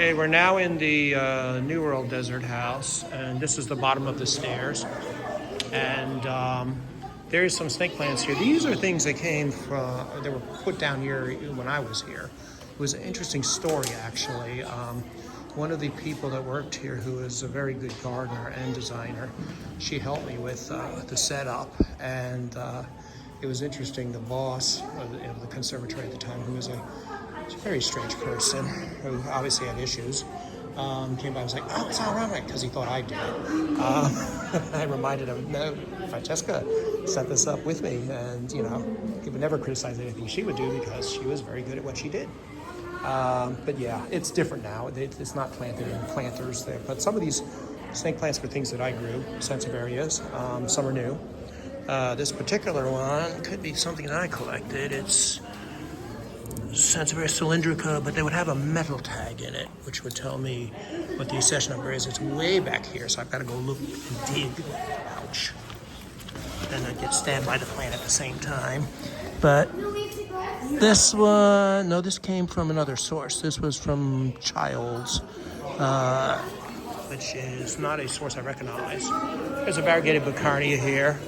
Okay, we're now in the New World Desert House, and this is the bottom of the stairs. And there's some snake plants here. These are things that came from, they were put down here when I was here. It was an interesting story, actually. One of the people that worked here, who is a very good gardener and designer, she helped me with the setup. And it was interesting, the boss of the conservatory at the time, who was a very strange person who obviously had issues, came by and was like, "Oh, it's all right," because he thought I did it. I reminded him, no, Francesca set this up with me, and he would never criticize anything she would do because she was very good at what she did. But yeah, it's different now. It's not planted in planters there, but some of these snake plants were things that I grew, Sansevierias. Some are new. This particular one could be something that I collected. It's Sansevieria cylindrica, but they would have a metal tag in it, which would tell me what the accession number is. It's way back here, so I've got to go look and dig. Ouch. And I get stabbed by the plant at the same time. But this one, no, this came from another source. This was from Childs, which is not a source I recognize. There's a variegated Bucarnia here.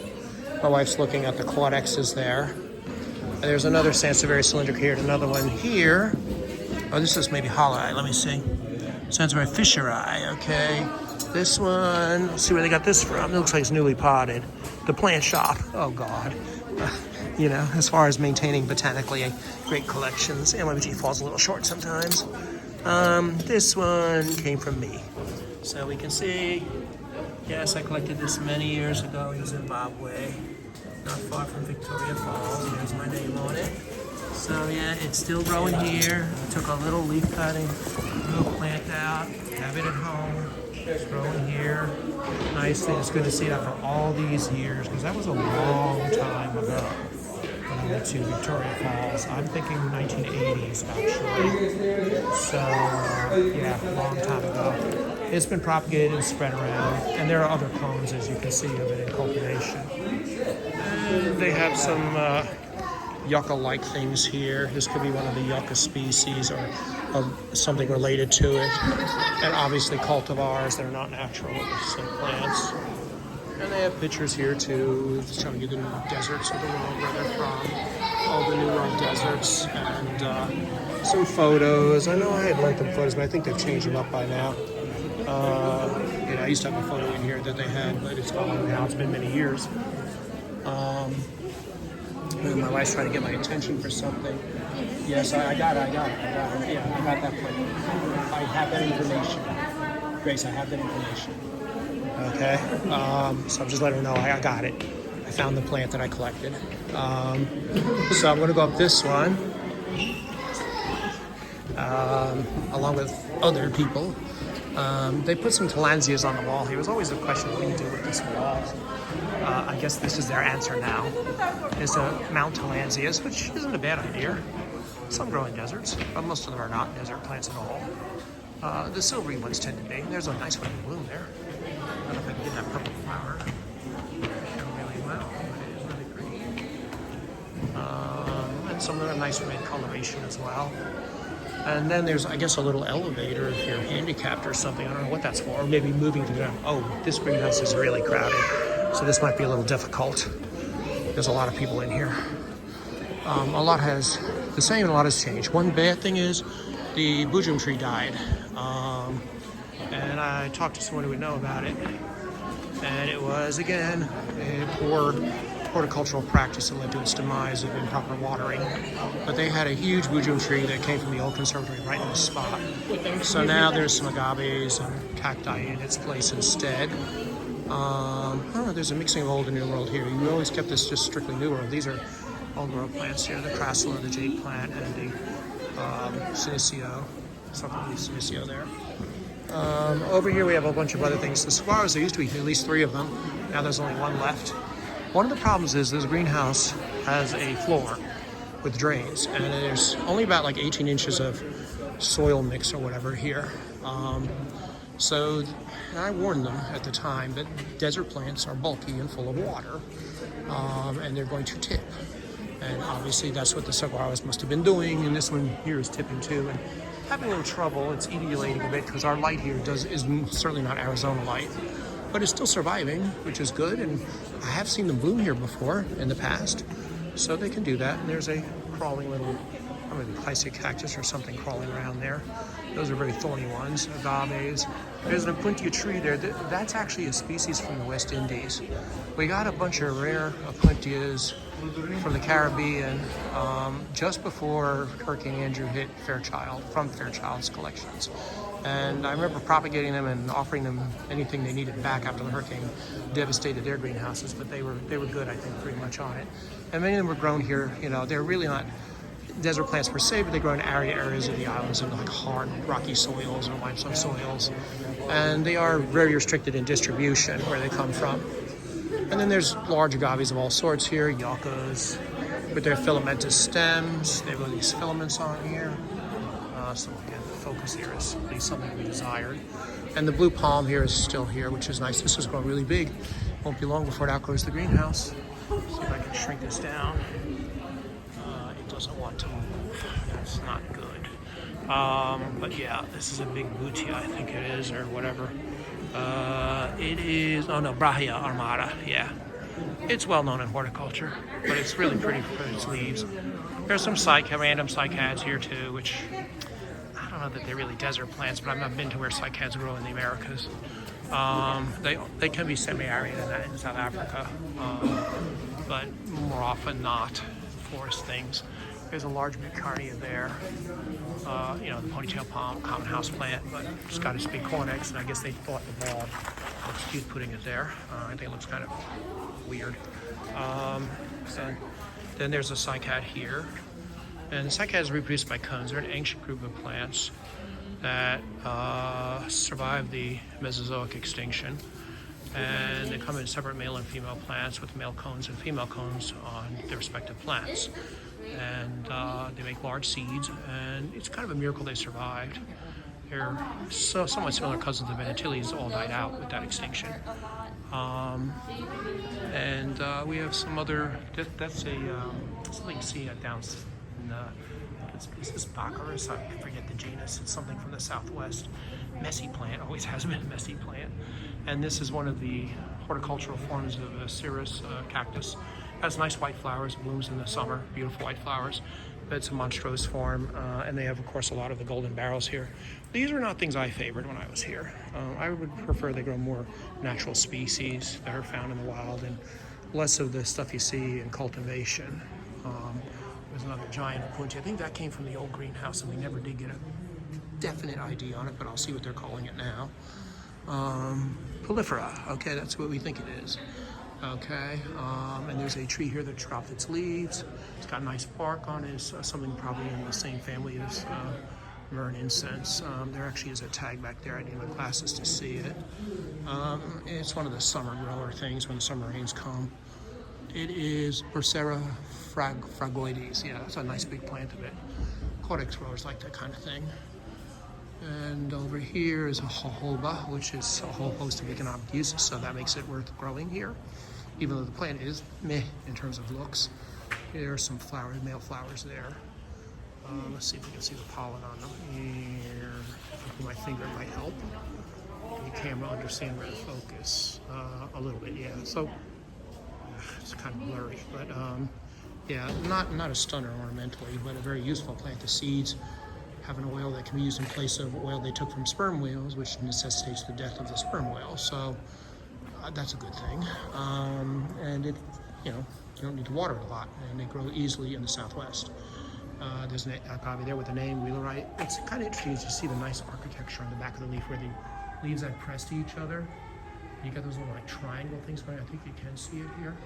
My wife's looking at the Claudexes there. There's another Sansevieria cylindrica here, and another one here. Oh, this is maybe Holly. Let me see. Sansevieria Fisheri, okay. This one, let's see where they got this from. It looks like it's newly potted. The plant shop. Oh, God. As far as maintaining botanically great collections, NYBG falls a little short sometimes. This one came from me. So we can see, yes, I collected this many years ago in Zimbabwe. Not far from Victoria Falls. There's my name on it. So yeah, it's still growing here. I took a little leaf cutting, little plant out, have it at home. It's growing here nicely. It's good to see it after all these years, because that was a long time ago when I went to Victoria Falls. I'm thinking 1980s actually. So yeah, long time ago. It's been propagated and spread around, and there are other clones, as you can see, of it in cultivation. And they have some yucca-like things here. This could be one of the yucca species or something related to it. And obviously cultivars that are not natural, snake plants. And they have pictures here too, showing you the new deserts of the world where they're from. All the New World deserts, and some photos. I know I had lent them photos, but I think they've changed them up by now. I used to have a photo in here that they had, but it's gone now. It's been many years. My wife's trying to get my attention for something. Yes, I got it. Yeah, I got that plant. I have that information. Grace, I have that information. Okay. So I'm just letting her know I got it. I found the plant that I collected. So I'm going to go up this one, along with other people. They put some tillandsias on the wall here. It was always a question, what do you do with this wall? I guess this is their answer now, is to mount tillandsias, which isn't a bad idea. Some grow in deserts, but most of them are not desert plants at all. The silvery ones tend to be. There's a nice one in bloom there. I don't know if I can get that purple flower. Show really well, but it is really pretty. And some of them have nice red coloration as well. And then there's, I guess, a little elevator if you're handicapped or something. I don't know what that's for. Or maybe moving to them. Oh, this greenhouse is really crowded, so this might be a little difficult. There's a lot of people in here. A lot has the same, and a lot has changed. One bad thing is the Boojum tree died. And I talked to someone who would know about it. And it was, again, a poor horticultural practice that led to its demise of improper watering. But they had a huge Boojum tree that came from the old conservatory right in the spot. So now there's some agaves and cacti in its place instead. I don't know, there's a mixing of old and new world here. You always kept this just strictly new world. These are old world plants here, the crassula, the jade plant, and the senecio. Something like senecio there. Over here we have a bunch of other things. The saguaros, there used to be at least 3 of them. Now there's only 1 left. One of the problems is this greenhouse has a floor with drains, and there's only about like 18 inches of soil mix or whatever here. So I warned them at the time that desert plants are bulky and full of water, and they're going to tip. And obviously that's what the saguaros must have been doing, and this one here is tipping too. And having a little trouble. It's etiolating a bit because our light here is certainly not Arizona light, but it's still surviving, which is good. And I have seen them bloom here before in the past, so they can do that. And there's a crawling little, probably classic cactus or something crawling around there. Those are very thorny ones, agaves. There's an Apuntia tree there. That's actually a species from the West Indies. We got a bunch of rare Apuntias from the Caribbean just before Hurricane Andrew hit Fairchild, from Fairchild's collections. And I remember propagating them and offering them anything they needed back after the hurricane devastated their greenhouses, but they were good, I think, pretty much on it. And many of them were grown here. You know, they're really not desert plants per se, but they grow in arid areas of the islands in like hard rocky soils or limestone soils. And they are very restricted in distribution where they come from. And then there's large agaves of all sorts here, yuccas with their filamentous stems. They've got these filaments on here. So again, the focus here is really something we desired. And the blue palm here is still here, which is nice. This is growing really big. Won't be long before it outgrows the greenhouse. See if I can shrink this down. It doesn't want to move. That's not good. But yeah, this is a big butia, I think it is, or whatever. It is, oh no, Brahia armata, yeah. It's well known in horticulture, but it's really pretty for its leaves. There's some random cycads here too, which I don't know that they're really desert plants, but I've not been to where cycads grow in the Americas. They can be semi-arid in South Africa, but more often not forest things. There's a large Bicarnia there, you know, the ponytail palm, common house plant, but it's got its big cornix, and I guess they thought the ball looks cute putting it there. I think it looks kind of weird. So then there's a cycad here, and the cycad is reproduced by cones. They're an ancient group of plants that survived the Mesozoic extinction, and they come in separate male and female plants with male cones and female cones on their respective plants. And they make large seeds, and it's kind of a miracle they survived. They're somewhat similar cousins of Venetilies, all died out with that extinction. And we have some other, that's something you see down in, is this Baccharis? I forget the genus. It's something from the Southwest. Messy plant, always has been a messy plant. And this is one of the horticultural forms of a cirrus cactus. Has nice white flowers, blooms in the summer, beautiful white flowers. But it's a monstrose form, and they have, of course, a lot of the golden barrels here. These are not things I favored when I was here. I would prefer they grow more natural species that are found in the wild and less of the stuff you see in cultivation. There's another giant Apuntia. I think that came from the old greenhouse, and we never did get a definite ID on it, but I'll see what they're calling it now. Prolifera, okay, that's what we think it is. Okay, and there's a tree here that dropped its leaves. It's got a nice bark on it. It's something probably in the same family as Myrrh incense. There actually is a tag back there. I need my glasses to see it. It's one of the summer grower things when the summer rains come. It is Bursera fragoides. Yeah, that's a nice big plant of it. Cortex growers like that kind of thing. And over here is a jojoba, which is a whole host of economic uses, so that makes it worth growing here, even though the plant is meh in terms of looks. There are some flowers, male flowers there. Let's see if we can see the pollen on them. Here, if I put my finger, it might help. Can the camera understand where to focus? A little bit, yeah. So it's kind of blurry, but yeah, not a stunner ornamentally, but a very useful plant. The seeds have an oil that can be used in place of oil they took from sperm whales, which necessitates the death of the sperm whale. So that's a good thing. And it, you don't need to water it a lot, and they grow easily in the Southwest. There's an agave there with the name wheelerite. It's kind of interesting to see the nice architecture on the back of the leaf where the leaves are pressed to each other. You got those little like triangle things going. I think you can see it here.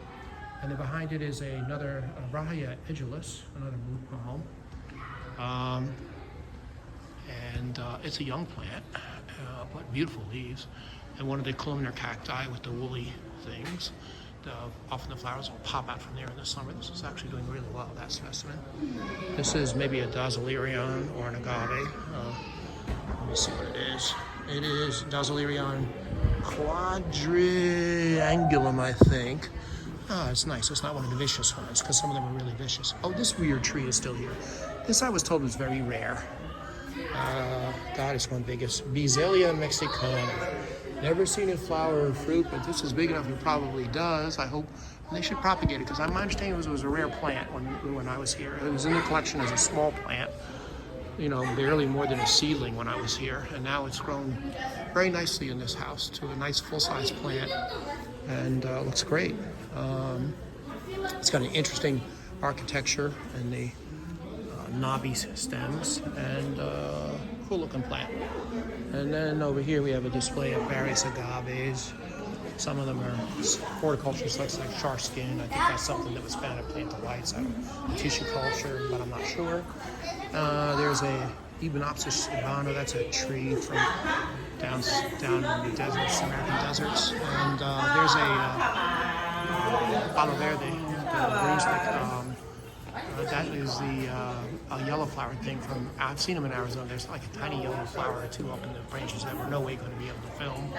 And then behind it is another Brahia edulis, another blue palm. And it's a young plant, but beautiful leaves. And one of the columnar cacti with the woolly things. Often the flowers will pop out from there in the summer. This is actually doing really well, that specimen. This is maybe a Dazalirion or an agave. Let me see what it is. It is Dazalirion quadriangulum, I think. Oh, it's nice. It's not one of the vicious ones, because some of them are really vicious. Oh, this weird tree is still here. This I was told was very rare. God, it's one biggest. Bezelia mexicana. Never seen it flower or fruit, but this is big enough it probably does. I hope they should propagate it because my understanding was it was a rare plant when I was here. It was in the collection as a small plant, you know, barely more than a seedling when I was here, and now it's grown very nicely in this house to a nice full-size plant, and looks great. It's got an interesting architecture and the knobby stems, and cool looking plant. And then over here we have a display of various agaves. Some of them are horticulture selects like shark skin. I think that's something that was found at Plant Delights out of tissue culture, but I'm not sure. There's a Ebenopsis ibana, that's a tree from down in the deserts, American deserts. And there's a Palo Verde, the broomstick. That is the yellow flowered thing from, I've seen them in Arizona. There's like a tiny yellow flower or two up in the branches that we're no way going to be able to film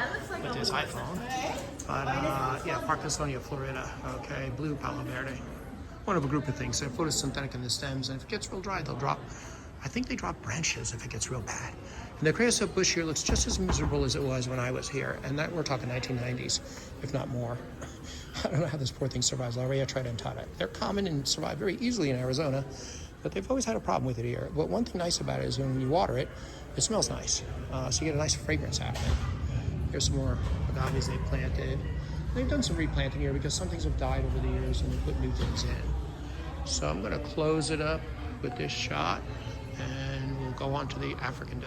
with this iPhone. But yeah, Parkinsonia florida, okay, blue Palo Verde. One of a group of things. They're photosynthetic in the stems, and if it gets real dry, they'll drop, I think they drop branches if it gets real bad. And the creosote bush here looks just as miserable as it was when I was here, and that we're talking 1990s, if not more. I don't know how this poor thing survives. Laurea tridentata. They're common and survive very easily in Arizona, but they've always had a problem with it here. But one thing nice about it is when you water it, it smells nice. So you get a nice fragrance happening. Here's some more agaves they planted. They've done some replanting here because some things have died over the years and they put new things in. So I'm going to close it up with this shot, and we'll go on to the African desert.